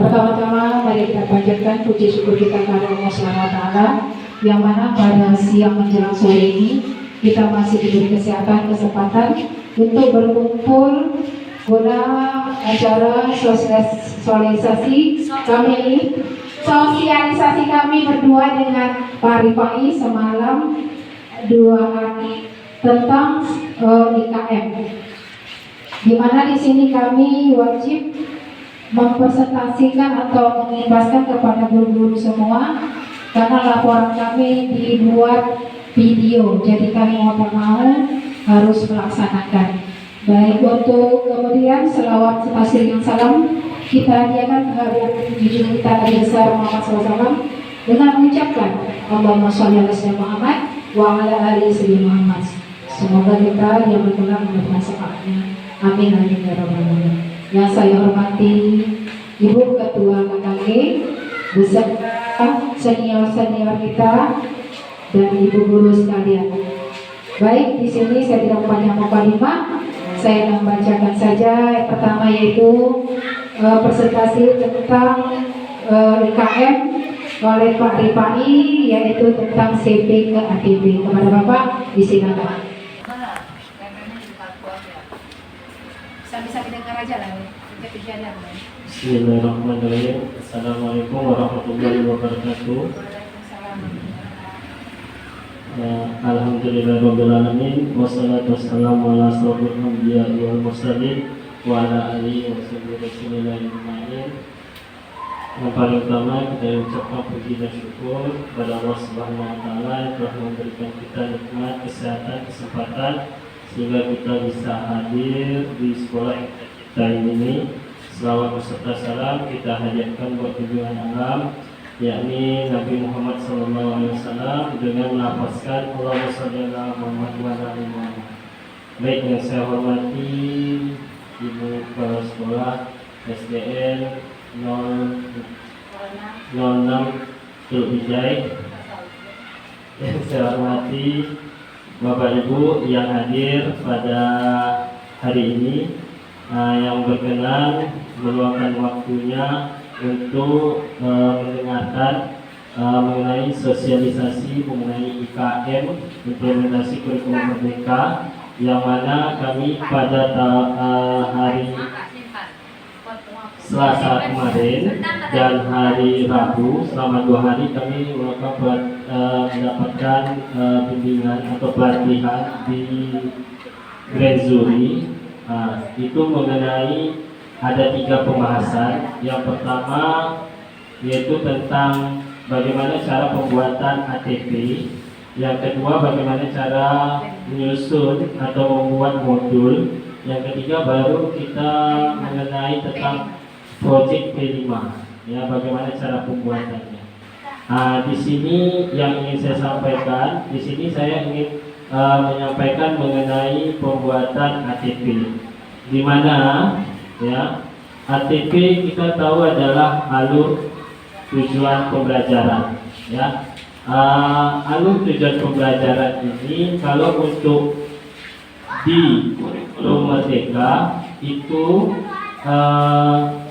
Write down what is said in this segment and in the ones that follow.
Pertama-tama mari kita panjatkan puji syukur kita kepada Allah Subhanahu wa taala yang mana pada siang menjelang sore ini kita masih diberi kesempatan untuk berkumpul guna acara sosialisasi kami berdua dengan Pak Rifai semalam 2 hari tentang IKM. Di mana di sini kami wajib mempresentasikan atau mengimbaskan kepada guru-guru semua karena laporan kami dibuat video, jadi kami mau tak mau harus melaksanakan. Baik, untuk kemudian selawat serta yang salam kita hadiahkan kehadiran junjungan kita Nabi besar Muhammad SAW dengan mengucapkan Allahumma sholli ala sayyidina Muhammad wa ala ali sayyidina Muhammad. Semoga kita yang berkenan mendapat syafaatnya. Amin amin ya rabbal alamin. Yang saya hormati Ibu Ketua KKG beserta senior-senior kita dan ibu guru sekalian. Baik, di sini saya tidak banyak mukadimah, saya membacakan saja. Yang pertama yaitu presentasi tentang IKM oleh Pak Rifai, yaitu tentang CP ke ATP. Kepada Bapak disilakan. Bisa didengar aja lah. Bismillahirrahmanirrahim. Assalamualaikum warahmatullahi wabarakatuh. Alhamdulillahirabbil alamin wassalatu wassalamu ala asrofil anbiya'i wal mursalin wa ala alihi wa sahbihi ajma'in. Yang paling utama kita ucapkan puji dan syukur kepada Allah Subhanahu wa taala yang telah memberikan kita nikmat, kesehatan, kesempatan sehingga kita bisa hadir di sekolah kita ini. Selawat beserta salam kita hadiahkan buat junjungan alam, yakni Nabi Muhammad SAW dengan melafazkan Allahumma sholli ala Muhammad wa ala ali Muhammad. Baik, yang saya hormati Ibu Kepala Sekolah SDN 06 Teluk Bijay, yang saya hormati Bapak Ibu yang hadir pada hari ini, yang berkenan meluangkan waktunya untuk mendengarkan mengenai sosialisasi mengenai IKM implementasi kurikulum merdeka, yang mana kami pada hari Selasa kemarin dan hari Rabu selama 2 hari kami mendapatkan bimbingan atau pelatihan di Grand Zuri. Itu mengenai ada 3 pembahasan. Yang pertama yaitu tentang bagaimana cara pembuatan ATP. Yang kedua bagaimana cara menyusun atau membuat modul. Yang ketiga baru kita mengenai tentang project P5, ya, bagaimana cara pembuatannya. Di sini yang ingin saya sampaikan, di sini saya ingin menyampaikan mengenai pembuatan ATP, di mana ya ATP kita tahu adalah alur tujuan pembelajaran. Ya, alur tujuan pembelajaran ini kalau untuk di kurikulum merdeka itu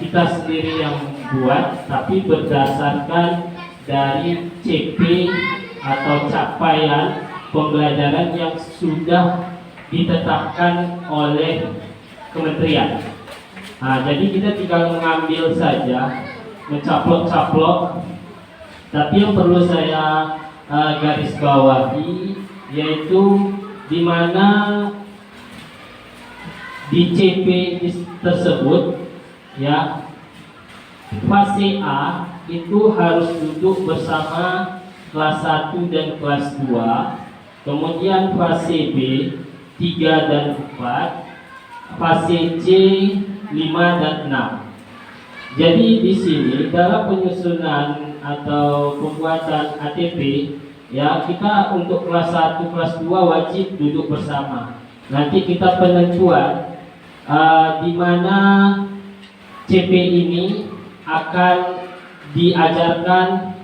kita sendiri yang buat, tapi berdasarkan dari CP atau capaian pembelajaran yang sudah ditetapkan oleh kementerian. Jadi kita tinggal mengambil saja, mencaplok-caplok. Tapi yang perlu saya garis bawahi yaitu di mana di CP tersebut, ya, fase A itu harus duduk bersama kelas 1 dan kelas 2. Kemudian fase B 3 dan 4, fase C 5 dan 6. Jadi di sini dalam penyusunan atau pembuatan ATP, ya, kita untuk kelas 1, kelas 2 wajib duduk bersama. Nanti kita penentuan di mana CP ini akan diajarkan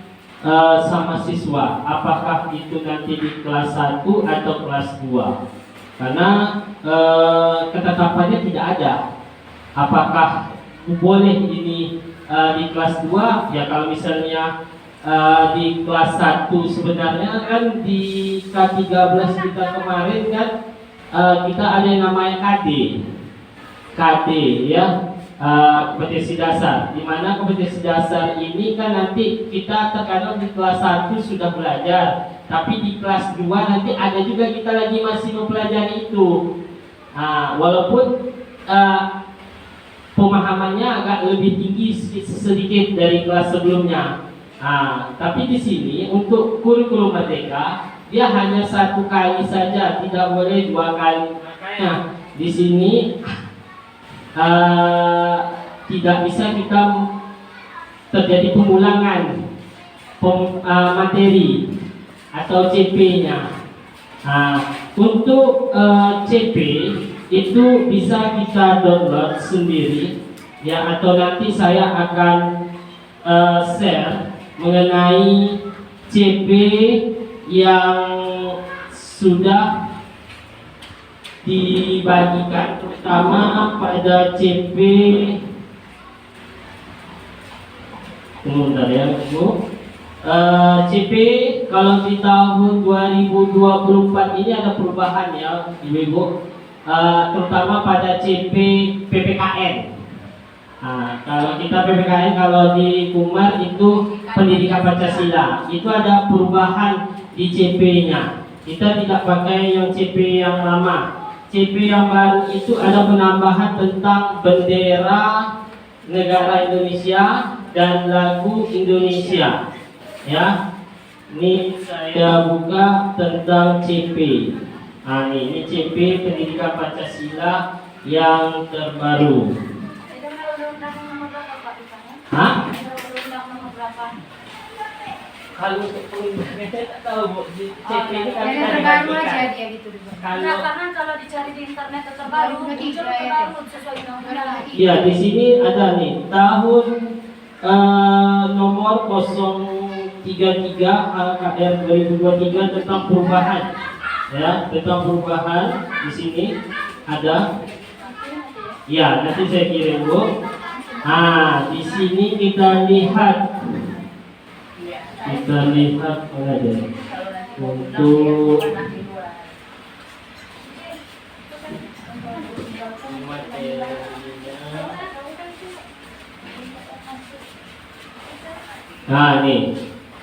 sama siswa, apakah itu nanti di kelas 1 atau kelas 2, karena ketetapannya tidak ada apakah boleh ini di kelas 2 ya. Kalau misalnya di kelas 1 sebenarnya kan di K13 kita kemarin kan kita ada yang namanya KD ya, kompetensi dasar, di mana kompetensi dasar ini kan nanti kita terkadang di kelas 1 sudah belajar, tapi di kelas 2 nanti ada juga kita lagi masih mempelajari itu. Walaupun pemahamannya agak lebih tinggi sedikit dari kelas sebelumnya. Tapi di sini untuk kurikulum merdeka dia hanya 1 kali saja, tidak boleh 2 kali. Makanya di sini tidak bisa kita terjadi pengulangan materi atau CP-nya. Untuk CP itu bisa kita download sendiri ya, atau nanti saya akan share mengenai CP yang sudah dibagikan, terutama pada CP sebentar ya Bu. CP kalau di tahun 2024 ini ada perubahan ya Ibu-ibu, terutama pada CP PPKN. Kalau kita PPKN, kalau di Kumar itu pendidikan Pancasila, itu ada perubahan di CP-nya. Kita tidak pakai yang CP yang lama. CP yang baru itu ada penambahan tentang bendera negara Indonesia dan lagu Indonesia. Ya, ini saya buka tentang CP. Ini CP pendidikan Pancasila yang terbaru. Kalau untuk saya tak tahu Bu, di CP ini kan kita terbaru aja dibagikan. dia gitu. Karena kalau dicari di internet terbaru muncul terbaru sesuai undang-undang. Iya, di sini ada nih tahun nomor 033 AKR 2023 tentang perubahan. Ya, tentang perubahan di sini ada. Ya, nanti saya kirim Bu. Di sini kita lihat mana aja untuk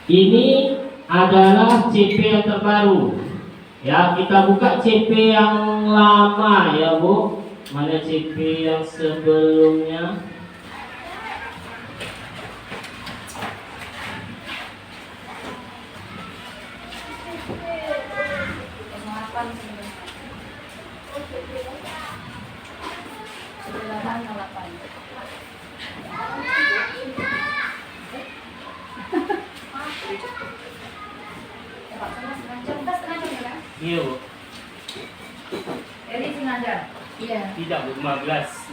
ini adalah CP yang terbaru. Ya, kita buka CP yang lama ya Bu. Mana CP yang sebelumnya? Iya Bu. Jadi sengaja. Iya. Tidak Bu, 15.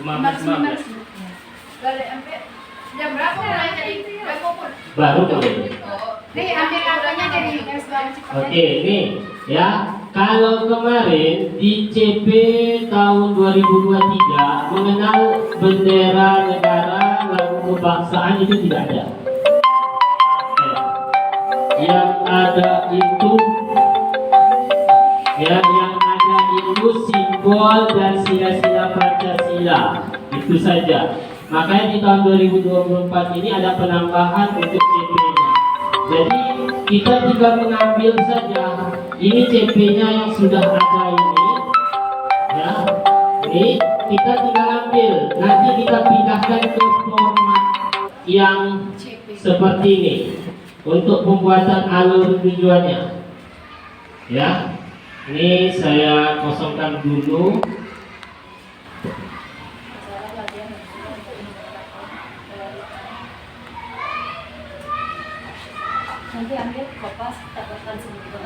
Dari sampai jam berapa mulai jadi kumpul? Baru boleh. Nih ambil angkanya dari garis bawah cepat. Oke, nih ya. Kalau kemarin di CP tahun 2023 mengenal bendera negara, lagu kebangsaan itu tidak ada. Yang ada itu yang ada itu simbol dan sila-sila Pancasila, itu saja. Makanya di tahun 2024 ini ada penambahan untuk CP-nya. Jadi kita tinggal mengambil saja ini CP-nya yang sudah ada ini, ya. Ini kita tinggal ambil. Nanti kita pindahkan ke format yang seperti ini untuk pembuatan alur tujuannya. Ya, ini saya kosongkan dulu. Nanti ambil kopas, dapatkan sendiri.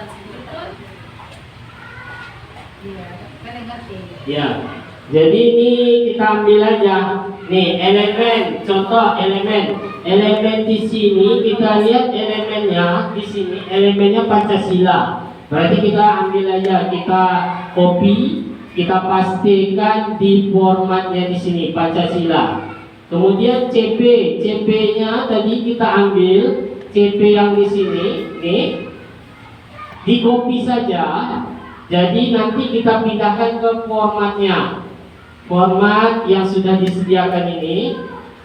Iya, kan ngerti. Ya, jadi ini kita ambil aja. Nih elemen, contoh elemen di sini kita lihat elemennya di sini elemennya Pancasila. Berarti kita ambil aja, kita copy, kita pastikan di formatnya di sini Pancasila. Kemudian CP, CP-nya tadi kita ambil CP yang di sini, nih, di copy saja. Jadi nanti kita pindahkan ke formatnya, format yang sudah disediakan ini.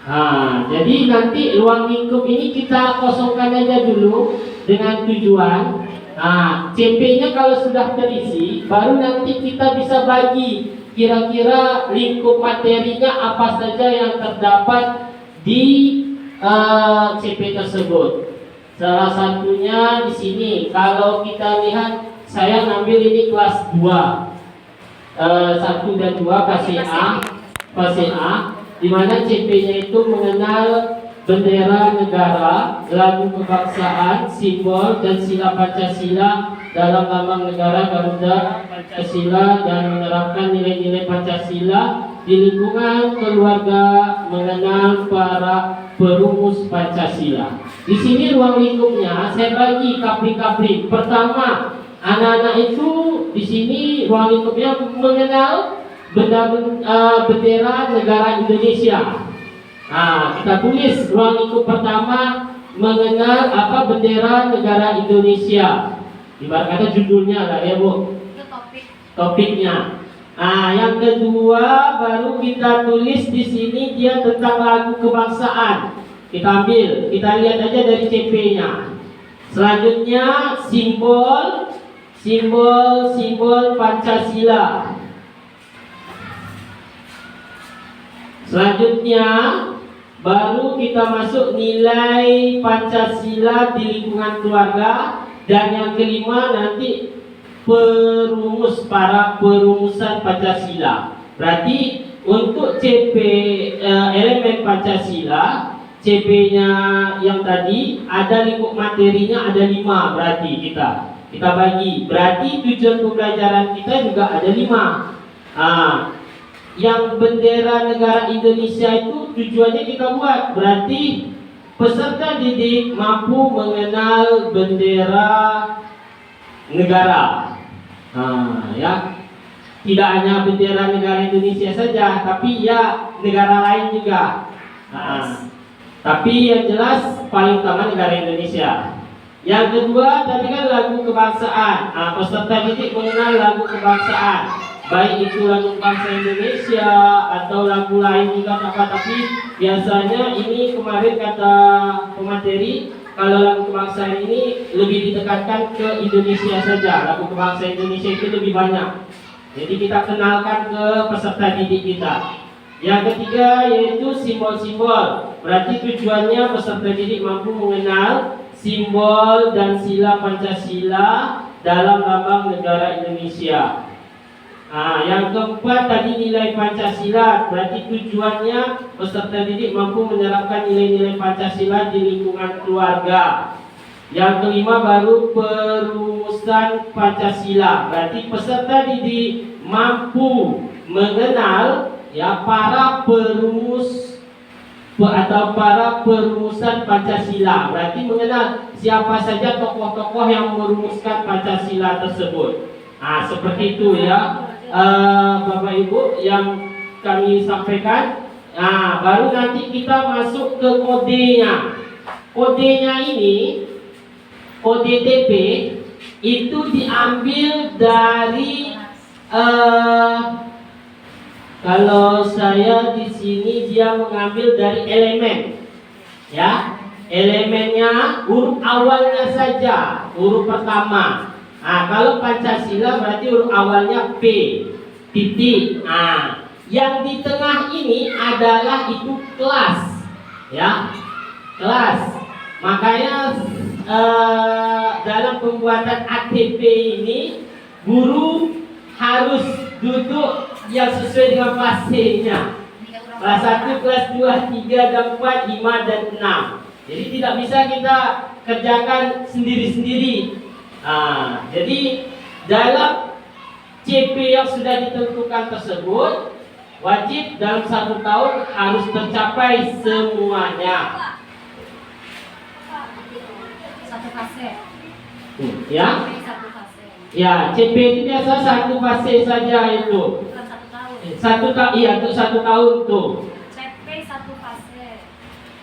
Nah, jadi nanti ruang lingkup ini kita kosongkan aja dulu dengan tujuan. Nah, CP-nya kalau sudah terisi, baru nanti kita bisa bagi kira-kira lingkup materinya apa saja yang terdapat di CP tersebut. Salah satunya di sini, kalau kita lihat, saya ngambil ini kelas 2, 1 dan 2 fase A, di mana CP-nya itu mengenal bendera negara, lagu kebangsaan, simbol dan sila Pancasila dalam lambang negara Garuda Pancasila, dan menerapkan nilai-nilai Pancasila di lingkungan keluarga, mengenal para perumus Pancasila. Di sini ruang lingkupnya saya bagi kapling-kapling. Pertama, anak-anak itu di sini ruang lingkupnya mengenal bendera negara Indonesia. Nah, kita tulis ruang lingkup pertama mengenal apa bendera negara Indonesia. Ibarat kata judulnya lah ya Bu. Itu Topiknya. Nah, yang kedua baru kita tulis di sini dia tentang lagu kebangsaan. Kita ambil, kita lihat aja dari CP-nya. Selanjutnya simbol Pancasila. Selanjutnya baru kita masuk nilai Pancasila di lingkungan keluarga, dan yang kelima nanti para perumusan Pancasila. Berarti untuk CP elemen Pancasila, CP-nya yang tadi ada lingkup materinya ada 5, berarti kita bagi. Berarti tujuan pembelajaran kita juga ada 5. Yang bendera negara Indonesia itu tujuannya kita buat, berarti peserta didik mampu mengenal bendera negara. Ya, tidak hanya bendera negara Indonesia saja, tapi ya negara lain juga. Tapi yang jelas paling utama negara Indonesia. Yang kedua tadi kan lagu kebangsaan. Peserta didik mengenal lagu kebangsaan, baik itu lagu bangsa Indonesia atau lagu lain juga apa. Tapi biasanya ini kemarin kata pemateri, kalau lagu kebangsaan ini lebih ditekankan ke Indonesia saja. Lagu kebangsaan Indonesia itu lebih banyak. Jadi kita kenalkan ke peserta didik kita. Yang ketiga yaitu simbol-simbol. Berarti tujuannya peserta didik mampu mengenal simbol dan sila Pancasila dalam lambang negara Indonesia. Yang keempat tadi nilai Pancasila. Berarti tujuannya peserta didik mampu menerapkan nilai-nilai Pancasila di lingkungan keluarga. Yang kelima baru perumusan Pancasila. Berarti peserta didik mampu mengenal ya para perumus atau para perumusan Pancasila. Berarti mengenal siapa saja tokoh-tokoh yang merumuskan Pancasila tersebut. Seperti itu ya Bapak Ibu yang kami sampaikan. Baru nanti kita masuk ke kodenya. Kodenya ini, kode TP itu diambil dari kalau saya di sini dia mengambil dari elemen, ya, elemennya huruf awalnya saja, huruf pertama. Kalau Pancasila berarti huruf awalnya P, titik. Yang di tengah ini adalah itu kelas, ya, kelas. Makanya dalam pembuatan ATP ini guru harus duduk yang sesuai dengan fasenya. Kelas 1, kelas 2, 3, dan 4, 5, dan 6. Jadi tidak bisa kita kerjakan sendiri-sendiri. Jadi dalam CP yang sudah ditentukan tersebut wajib dalam 1 tahun harus tercapai semuanya. Satu fase. Ya? Satu fase. Ya, CP itu biasa 1 fase saja itu. Bukan 1 tahun. Iya, untuk 1 tahun tuh. CP 1 fase.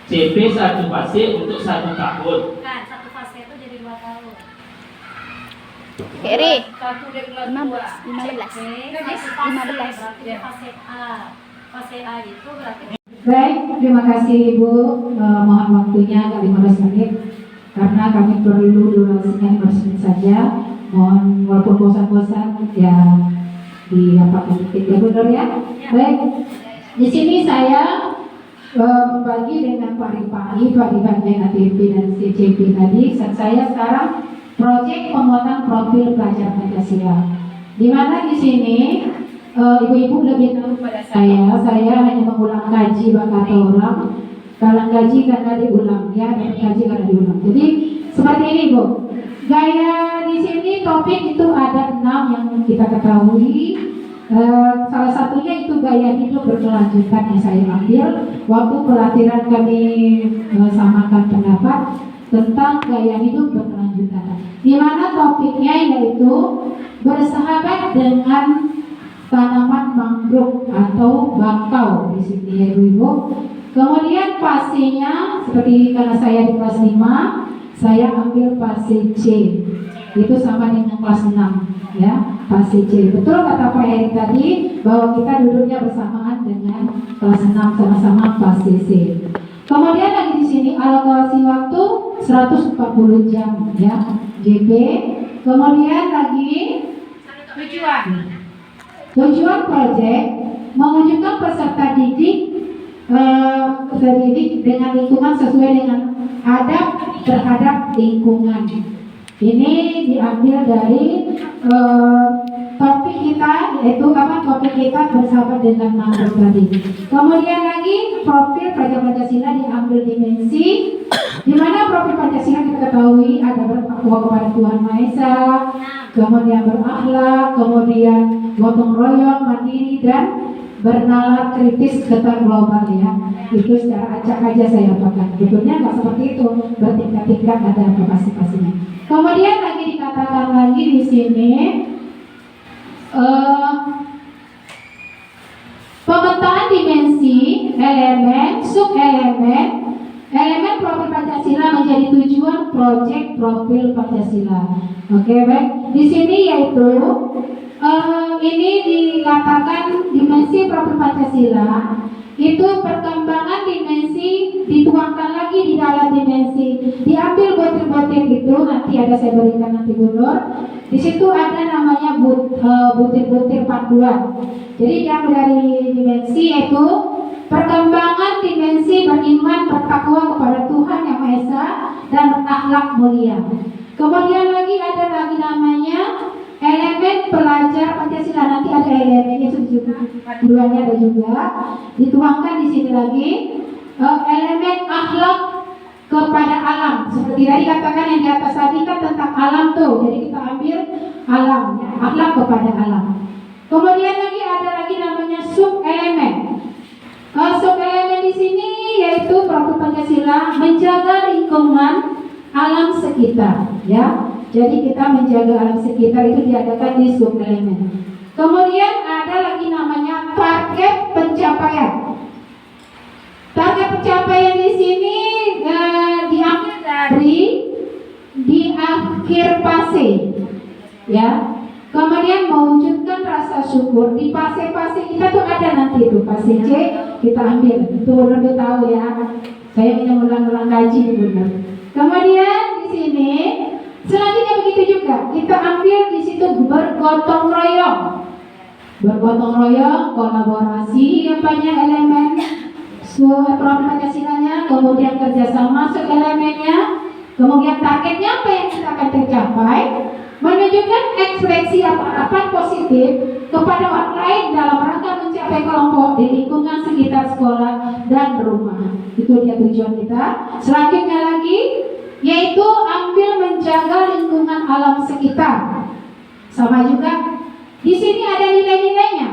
CP satu fase untuk 1 tahun. Kan satu fase itu jadi 2 tahun. Kiri. Satu dari kelas 15. berarti fase A. Fase A itu berarti Baik, terima kasih Ibu. Mohon waktunya agak 15 menit karena kami perlu durasinya 15 menit saja. Mohon walaupun bosan-bosan ya diapakan dikit ya benar ya. Baik, di sini saya membagi dengan Pak Rifai, Pak bagian ATP dan CCP tadi. Saya sekarang proyek penguatan profil pelajar Pancasila. Di mana di sini ibu-ibu lebih tahu pada saya hanya mengulang kaji kata orang. Kalau kaji karena diulang, ya, dan kaji karena diulang. Jadi seperti ini Bu. Gaya di sini topik itu ada 6 yang kita ketahui. Salah satunya itu gaya hidup berkelanjutan yang saya ambil waktu pelatihan kami samakan pendapat tentang gaya hidup berkelanjutan. Di mana topiknya yaitu bersahabat dengan tanaman mangrove atau bakau di sini ya Ibu. Kemudian fasenya seperti karena saya di kelas 5, saya ambil fase C. Itu sama dengan kelas 6 ya, fase C. Betul kata Pak Heri tadi bahwa kita duduknya bersamaan dengan kelas 6 sama-sama fase C. Kemudian lagi di sini alokasi waktu 140 jam ya, JP. Kemudian lagi tujuan proyek mewujudkan peserta didik dengan lingkungan sesuai dengan adab terhadap lingkungan. Ini diambil dari topik kita yaitu topik kita bersahabat dengan mangrove tadi. Kemudian lagi profil pelajar Pancasila diambil dimensi, di mana profil Pancasila kita ketahui ada bertakwa kepada Tuhan Maha Esa, kemudian berakhlak, kemudian gotong royong, mandiri dan bernalar kritis ketar global ya. Itu secara acak aja saya apakan. Betulnya nggak seperti itu, bertingkat-tingkat ada pasti-pastinya. Kemudian lagi dikatakan lagi di sini pemetaan dimensi, elemen, subelemen, elemen profil Pancasila menjadi tujuan proyek profil Pancasila. Oke, baik. Di sini yaitu ini dikatakan dimensi profil Pancasila itu perkembangan dimensi dituangkan lagi di dalam dimensi, diambil butir-butir itu nanti ada saya berikan nanti Bunur. Di situ ada namanya butir-butir panduan. Jadi yang dari dimensi yaitu perkembangan dimensi beriman bertakwa kepada Tuhan Yang Maha Esa dan berakhlak mulia. Kemudian lagi ada lagi namanya elemen pelajar Pancasila, nanti ada elemennya keduanya ada juga dituangkan di sini lagi. Elemen akhlak kepada alam seperti tadi katakan yang di atas tadi kan tentang alam tuh, jadi kita ambil alam ya, akhlak kepada alam. Kemudian lagi ada lagi namanya sub elemen. Sub elemen di sini yaitu profil Pancasila menjaga lingkungan alam sekitar ya. Jadi kita menjaga alam sekitar itu diadakan di sub elemen. Kemudian ada lagi namanya target pencapaian. Target pencapaian di sini diambil dari di akhir fase, ya. Kemudian mewujudkan rasa syukur di fase-fase kita tuh ada nanti itu fase C kita ambil. Itu lebih tahu ya. Saya hanya ulang-ulang kaji benar. Kemudian di sini selanjutnya begitu juga kita ambil di situ bergotong royong, kolaborasi yang banyak elemen profil Pancasilanya, kemudian kerjasama masuk elemennya, kemudian targetnya apa yang kita akan tercapai, menunjukkan ekspresi harapan positif kepada orang lain dalam rangka mencapai kelompok di lingkungan sekitar sekolah dan rumah. Itu dia tujuan kita. Selanjutnya lagi yaitu ambil menjaga lingkungan alam sekitar. Sama juga di sini ada nilai-nilainya,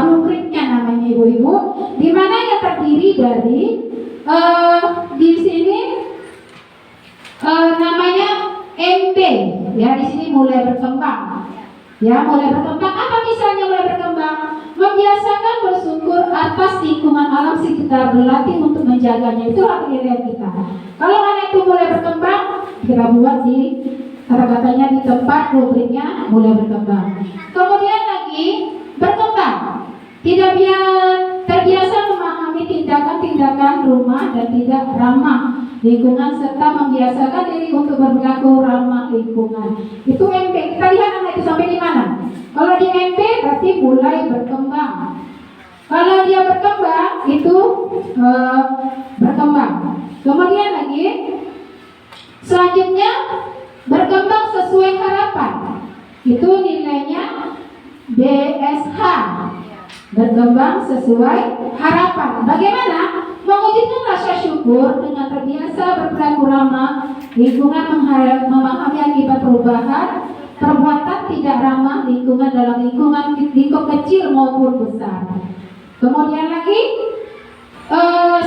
rubriknya namanya ibu-ibu, di mana yang terdiri dari di sini namanya MB, ya di sini mulai berkembang, ya mulai berkembang. Apa misalnya mulai berkembang? Membiasakan bersyukur atas lingkungan alam sekitar, berlatih untuk menjaganya. Itulah penilaian kita. Kalau anak itu mulai berkembang, kita buat di kata-katanya di tempat rubriknya mulai berkembang. Kemudian lagi berkembang, tidak terbiasa memahami tindakan-tindakan rumah dan tidak ramah lingkungan serta membiasakan diri untuk berperilaku ramah lingkungan. Itu MP. Kita lihat anak itu sampai di mana. Kalau di MP berarti mulai berkembang. Kalau dia berkembang itu berkembang. Kemudian lagi selanjutnya berkembang sesuai harapan. Itu nilainya BSH. Berkembang sesuai harapan. Bagaimana? Mewujudkan rasa syukur dengan terbiasa berperilaku ramah lingkungan, memahami akibat perubahan perbuatan tidak ramah lingkungan dalam lingkungan kecil maupun besar. Kemudian lagi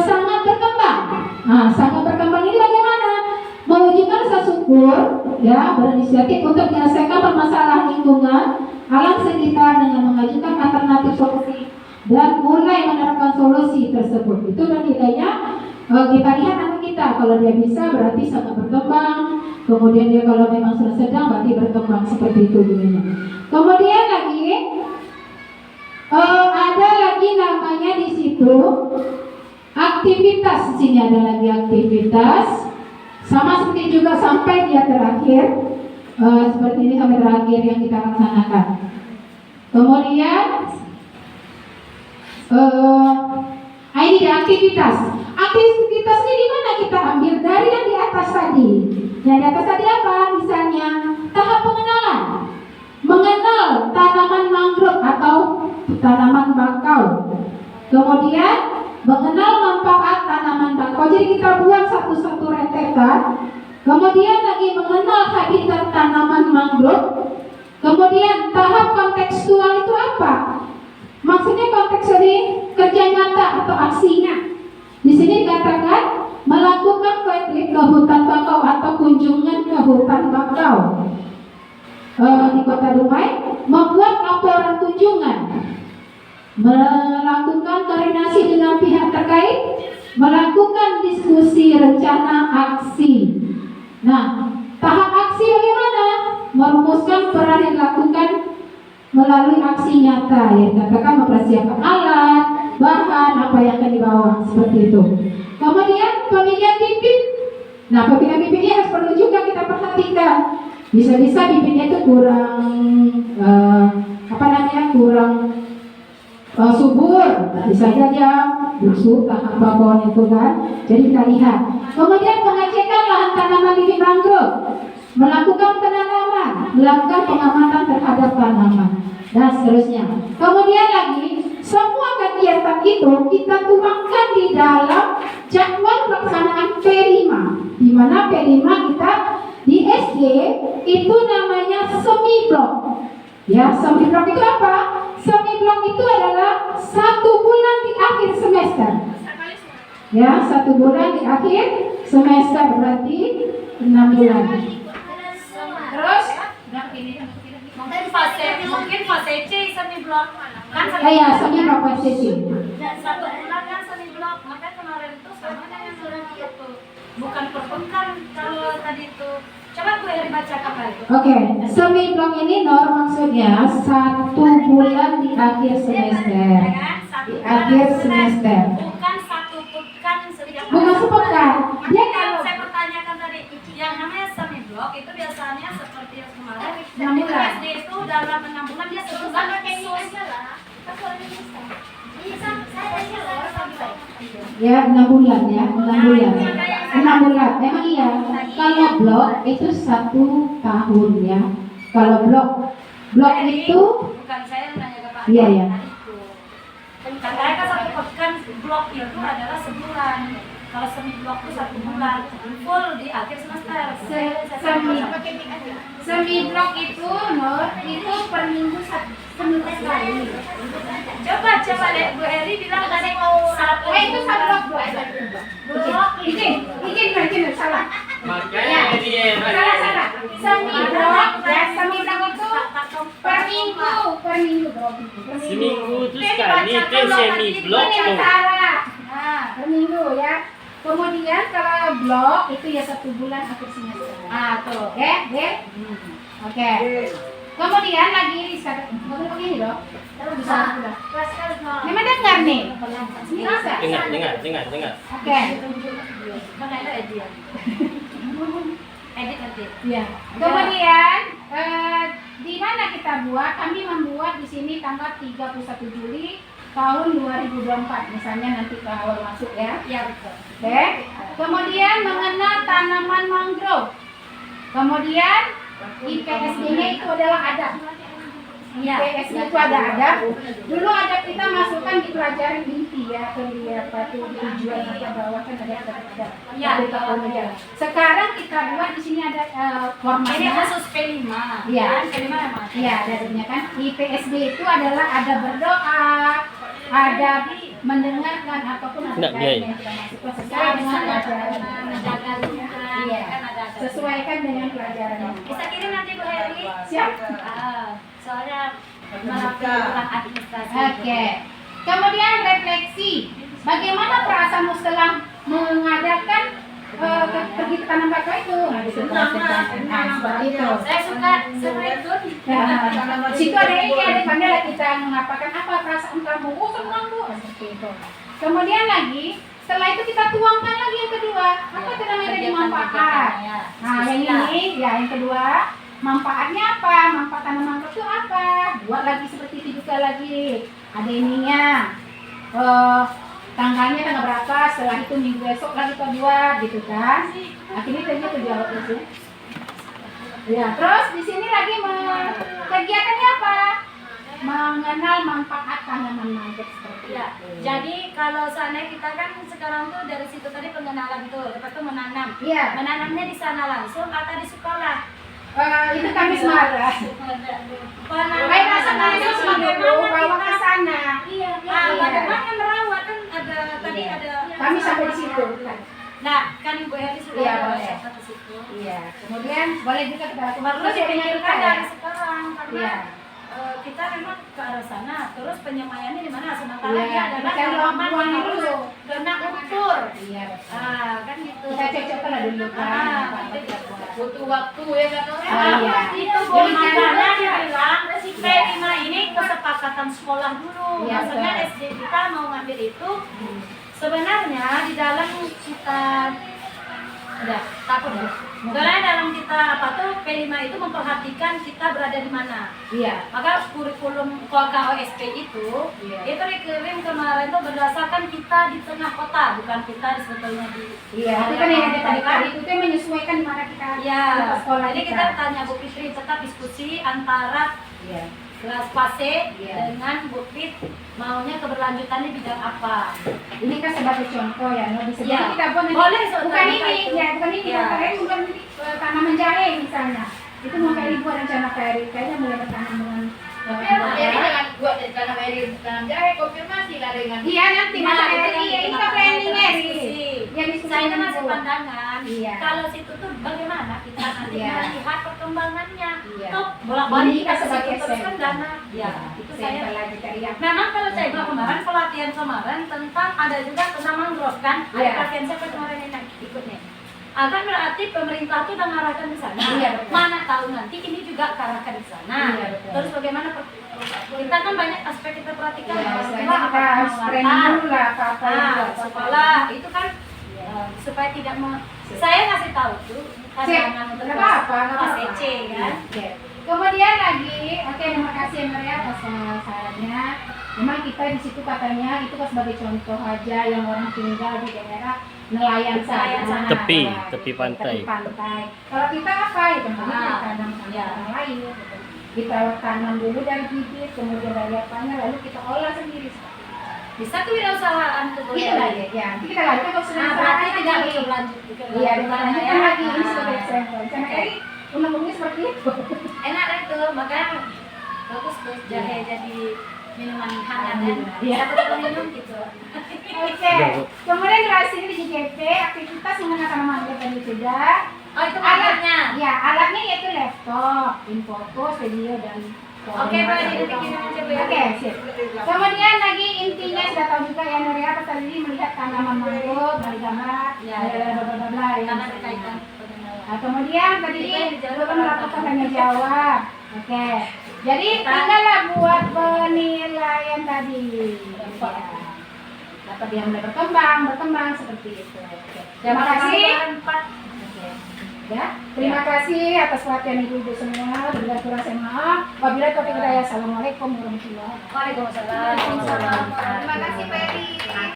sangat berkembang. Nah, sangat berkembang ini bagaimana? Mewujudkan rasa syukur, ya, berinisiatif untuk menyelesaikan permasalahan lingkungan alam sekitar dengan mengajukan alternatif solusi dan mulai menerapkan solusi tersebut. Itu dan nilainya kita lihat anak kita, kalau dia bisa berarti sangat berkembang. Kemudian dia kalau memang sedang berarti berkembang, seperti itu nilainya. Kemudian lagi ada lagi namanya di situ aktivitas. Di sini ada lagi aktivitas. Sama seperti juga sampai dia terakhir, seperti ini sampai terakhir yang kita laksanakan. Kemudian ini aktivitas. Aktivitas ini di mana kita ambil dari yang di atas tadi. Yang di atas tadi apa? Misalnya tahap pengenalan, mengenal tanaman mangrove atau tanaman bakau. Kemudian mengenal manfaat tanaman bakau. Jadi kita buat satu-satu rentetan. Kemudian lagi mengenal habitat tanaman mangrove. Kemudian tahap kontekstual itu apa? Maksudnya konteks dari kerja nyata atau aksinya. Di sini dikatakan melakukan field trip ke hutan bakau atau kunjungan ke hutan bakau di Kota Dumai, membuat laporan kunjungan, melakukan koordinasi dengan pihak terkait, melakukan diskusi rencana aksi. Nah, tahap aksi bagaimana? Merumuskan peran yang dilakukan melalui aksi nyata, yang dikatakan mempersiapkan alat, bahan, apa yang akan dibawa, seperti itu. Kemudian pemilihan bibit. Nah, pemilihan bibitnya harus perlu juga kita perhatikan. Bisa-bisa bibitnya itu kurang kurang subur, bisa saja busuk tahap pohon itu kan. Jadi kita lihat. Kemudian pengecekan lahan tanaman bibit mangrove, melakukan penanaman, melakukan pengamatan terhadap tanaman, dan seterusnya. Kemudian lagi, semua kegiatan itu kita tuangkan di dalam jadwal pelaksanaan P5, di mana P5 kita di SD itu namanya semi blok. Ya, semi blok itu apa? Semi blok itu adalah 1 bulan di akhir semester. Ya, 1 bulan di akhir semester, berarti 6 bulan. Terus mungkin fase C semi blok kan ya, semi blok fase C. dan 1 bulan kan semi blok, makanya kemarin itu sama dengan sudah itu bukan per pekan. Kalau tadi itu coba gue bacakan lagi. Oke, semi blok ini maksudnya 1 bulan di akhir semester. Di akhir semester. Bukan 1 pekan setiap hari. Bukan sepekan. Dia Kan kalau saya bertanyakan tadi, yang namanya semi blok itu biasanya seperti yang kemarin 6 bulan. SD itu dalam 6 bulan dia sebulan ya 6 bulan ya, 6 bulan. 6 bulan. Emang iya. Kalau blok itu 1 tahun ya. Kalau blok itu bukan saya yang nanya ke Pak. iya ya. Katanya kan 1 pekan blok itu adalah sebulan. Kalau semi blok itu 1 bulan full di akhir semester. Semi blok itu itu per minggu seminggu sekali. Coba deh Bu Eri bilang tadi mau Itu satu blok blok ini salah. Makanya Salah. Semi blok itu Per minggu bro. Seminggu itu Oke, sekali dibacakan itu loh, semi nanti blok Ini tuh. antara. Nah, per minggu ya. Kemudian kalau blok itu ya 1 bulan akhir semester. Ah, tuh. Oke, oke. Oke. Kemudian lagi ngomong begini dong. Terus bisa udah. Memang dengar nih. Bisa. Dengar. Oke. Kan ada edit. Edit nanti. Ya. Kemudian di mana kita buat? Kami membuat di sini tanggal 31 Juli tahun 2024. Misalnya nanti ke awal masuk ya. Iya, betul. Oke. Kemudian mengenal tanaman mangrove. Kemudian IPSD-nya itu adalah adab. Iya. IPSD itu ada adab. Dulu adab kita masukkan di pelajaran inti ya, apa itu tujuan kita bawakan ada adab. Iya. Sekarang kita buat di sini ada Ini formatnya. khusus P5. Iya. Kan P5 emang. Iya, adabnya kan. IPSD itu adalah ada berdoa, ada mendengarkan ataupun ada Nggak, biaya. yang kita masukkan sesuai dengan pelajaran. Menjaga lingkungan. Iya. Kan ada. Sesuaikan dengan pelajaran. Bisa kirim nanti Bu Heri. Siap. Soalnya melakukan administrasi. Oke. Kemudian refleksi. Bagaimana perasaanmu setelah mengadakan pergi ke tanam bakau itu? Nah, seperti itu. Saya suka itu. Nah, situ ada ini, ada pandai kita mengapakan apa perasaan kamu? Oh, senang Bu. Seperti itu. Kemudian lagi, setelah itu kita tuangkan lagi yang kedua. Apa itu namanya tadi manfaat? Nah, yang ini, ya yang kedua. Manfaatnya apa? Manfaat tanaman itu apa? Buat lagi seperti itu juga lagi. Ada ininya. Tanggalnya tanggal berapa? Setelah itu minggu besok lagi kita buat gitu kan? Akhirnya tadi itu jawab itu. Ya, terus di sini lagi kegiatannya apa? Mengenal manfaat tanaman mangrove seperti Ya, itu. jadi kalau seandainya kita kan sekarang tuh dari situ tadi pengenalan tuh, lepas itu menanam. Iya. Menanamnya di sana langsung atau di sekolah? Itu kami semarang. Baik rasa kalian dulu bawa ke sana. Iya, Iya. bagaimana merawat kan ada tadi ada. Kami sampai di situ. Nah, kan Ibu Heri sudah Iya, ada boleh. ke situ. Iya. Kemudian boleh juga kita Perlu dipikirkan dari sekarang karena Iya. kita memang ke arah sana. Terus penyemayannya di mana? Sementara Iya, dia adalah kita tanaman ruang yang dulu. harus kena ukur. Iya. Betul. Kan gitu. Kita cocokkan lah dulu kan. Apa kita buat. Butuh waktu ya kan orang. Iya. Itu Jadi makanya kan- dibilang P5 ini kesepakatan sekolah dulu. Iya, Maksudnya betul. SD kita mau ngambil itu sebenarnya di dalam kita udah takut ya. Sebenarnya dalam kita apa tuh P5 itu memperhatikan kita berada di mana. Iya. Maka kurikulum KOSP itu Iya. itu dikirim kemarin tuh berdasarkan kita di tengah kota, bukan kita sebetulnya di Iya. Itu kan yang ada tadi itu kan menyesuaikan di mana kita ya. sekolah Jadi kita tanya Bu Fitri tetap diskusi antara Iya. kelas fase Iya. dengan Bu Fit maunya keberlanjutan di bidang apa. Ini kan sebagai contoh ya, no, bisa Iya. jadi kita buat nanti. Boleh, bukan saudara, ini, itu. ya bukan ini, Iya. bukan ini tanaman jahe misalnya. Itu mau kayak buat rencana kayak kayaknya mulai bertanam dengan Tapi jadi jangan buat tanam air tanam jahe konfirmasi lah dengan. iya nanti Nah, masa itu Eri, nanti ini kita kan planning akan Eri. diskusi. Ya diskusi Saya kan dulu. masih pandangan. Iya. Kalau situ tuh bagaimana kita nanti Iya. melihat perkembangannya. Iya. Tuh bolak-balik Ini kita kan ke sebagai situ terus kan sampel. dana. Ya, itu saya. Sampel lagi kali ya. Memang kalau saya bilang kemarin pelatihan kemarin tentang ada juga tentang mangrove kan. Ada Iya. pelatihan siapa kemarin yang ikutnya. Akan berarti pemerintah tuh udah ngarahkan di sana. Iya, betul. Mana tahu nanti ini juga arahkan di sana. Iya, betul. Terus bagaimana kita kan banyak aspek kita perhatikan. Ya, Orang istilahnya tua, kita harus apa training penguatan. dulu lah apa-apa yang Nah, buat. sekolah itu kan supaya tidak saya ngasih tahu tuh Cek, pandangan untuk nggak apa-apa, nggak kelas apa-apa. EC kan. Oke. Kemudian lagi, oke terima kasih Maria atas sarannya. Memang kita di situ katanya itu kan sebagai contoh aja yang orang tinggal di daerah nelayan Nelayan sana. sana. Tepi pantai. Tepi pantai. Kalau kita apa ya kembali Ah, tanam iya. yang lain. Gitu. Kita tanam dulu dari bibit, kemudian dari apanya, lalu kita olah sendiri. Bisa kewirausahaan tuh. Iya lah ya. Nanti kita lanjut kalau sudah Nah, berarti saran tidak lagi. perlu lanjut ke Iya, lanjutan kita ya. lagi ini Ah. sebagai sampel. Karena Oke. ini undang-undangnya seperti itu. Enak deh tuh, makanya bagus tuh jahe jadi minuman hangat kan. Iya. Siapa tuh minum gitu. Oke, kemudian di sini di JKP aktivitas mengenal tanaman mangrove tadi sudah. Oh, itu alatnya. Ya, alatnya yaitu laptop, foto, video dan Oke, Bu, ini bikin aja, Bu. Oke, sip. Kemudian lagi intinya sudah tahu juga ya Nur ya, pas tadi melihat tanaman mangrove dari gambar, Ya, bla bla bla ya. Karena berkaitan dengan Nah, kemudian tadi Itu yang dijawab belum apa? melakukan tanya jawab. Oke. Jadi tinggallah buat penilaian tadi. Ya. Dapat dia mulai berkembang seperti itu. Oke. Terima kasih. Oke. Ya, terima kasih atas perhatian ibu-ibu semua. Bila kurang saya maaf. Wabillahi taufiq wal hidayah. Assalamualaikum warahmatullahi wabarakatuh. Waalaikumsalam. Terima kasih Peri.